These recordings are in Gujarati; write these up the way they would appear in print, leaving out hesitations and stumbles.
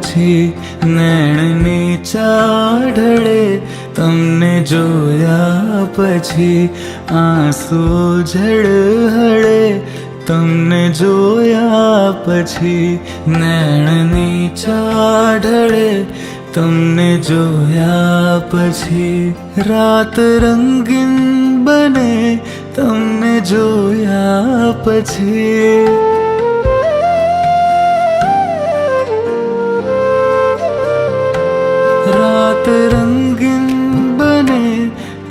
પછી નૈણની ચાઢળે, તમને જોયા પછી આંસુ ઝળહળે, તમને જોયા પછી નૈણની ચાઢળે, તમને જોયા પછી રાત રંગીન બને, તમને જોયા પછી રાત રંગીન બને,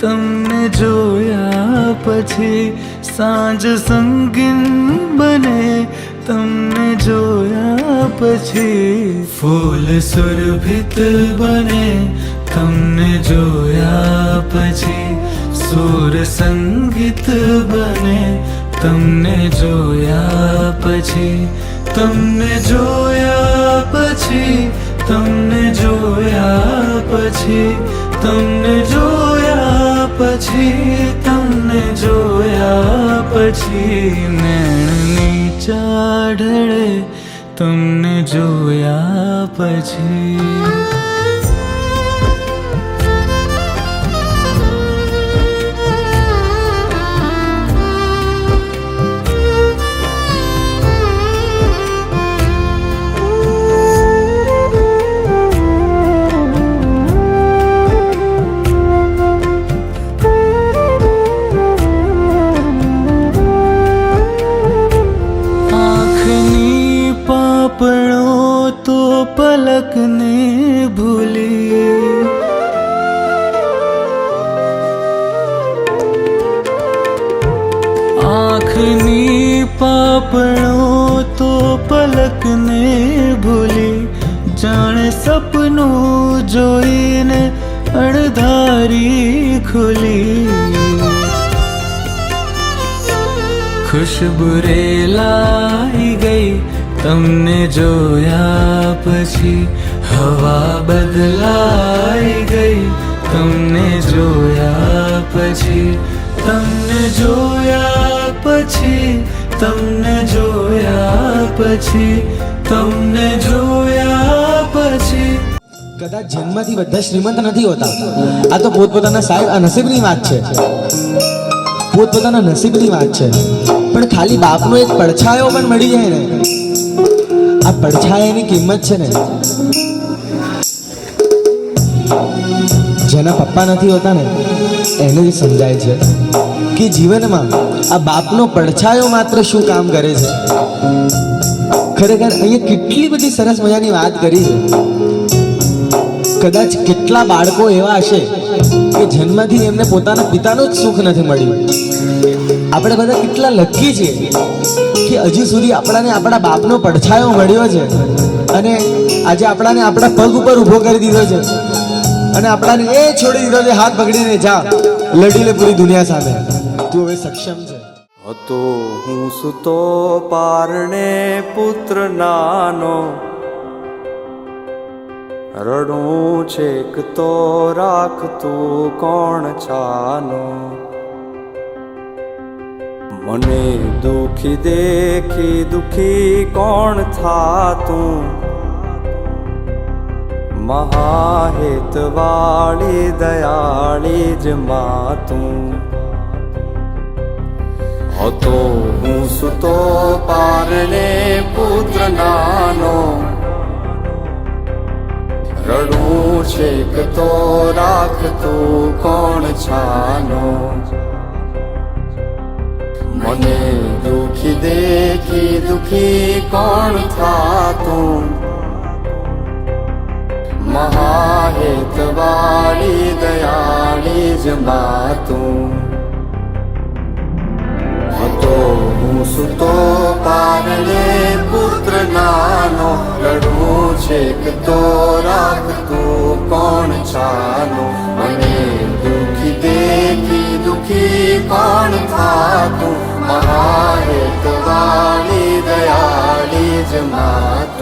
તમને જોયા પછી સાંજ સંગીન બને, તમને જોયા પછી ફૂલ સુરભિત બને, તમને જોયા પછી સુર સંગીત બને, તમને જોયા પછી, તમને જોયા પછી, તમને જોયા પછી, તમને જોયા પછી, તમને જોયા પછી નૈણની ચાઢળે, તમને જોયા પછી તો પલકને ભૂલી, આંખની પાપણો તો પલકને ભૂલી, જાણે સપનું જોઈને અણધારી ખુલી, ખુશબુ રેલાઈ ગઈ, તમને જોયા પછી હવા બદલાઈ ગઈ, તમને જોયા પછી, તમને જોયા પછી, તમને જોયા પછી, તમને જોયા પછી. કદાચ જન્મથી બધા શ્રીમંત નથી હોતા. આ તો પોતપોતાના સાહેબ આ નસીબની વાત છે, પોતપોતાના નસીબની વાત છે. પણ ખાલી બાપનો એક પડછાયો પણ મળી જાય ને, આ પડછાયાની કિંમત છે ને, જેના પપ્પા નથી હોતા ને એને જ સમજાય છે કે જીવનમાં આ બાપનો પડછાયો માત્ર શું કામ કરે છે. ખરેખર અહીંયા કેટલી બધી સરસ મજાની વાત કરી છે. કદાચ કેટલા બાળકો એવા હશે કે જન્મથી એમને પોતાના પિતાનું જ સુખ નથી મળ્યું. આપણે બધા કેટલા લકી છીએ કે હજી સુધી આપણાને આપણા બાપનો પડછાયો મળ્યો છે, અને આજે આપણાને આપણા પગ ઉપર ઊભો કરી દીધો છે, અને આપણાને એ છોડી દીધો છે હાથ પકડીને, જા લડી લે પૂરી દુનિયા સામે, તું હવે સક્ષમ છે. હતો હું સુતો પારણે પુત્ર નાનો, રડું છેક તો રાખતું કોણ છાનો, મને દુખી દેખી દુખી કોણ થાતું, મહાહેત વાળી દયાળી જ માતું. હતો હું સુતો પારણે પુત્ર નાનો, રડું છેક તો રાખતું કોણ છાનો, મને દુખી દેખી દુખી કોણ થાતું, મહાહેત વાળી દયાળી જ માતું. હતો હું સુતો પારણે પુત્ર નાનો, રડું છેક તો રાખતું કોણ છાનો, મને દુખી દેખી દુખી કોણ થાતું, મહાહેત વાળી દયાળી જ માતું.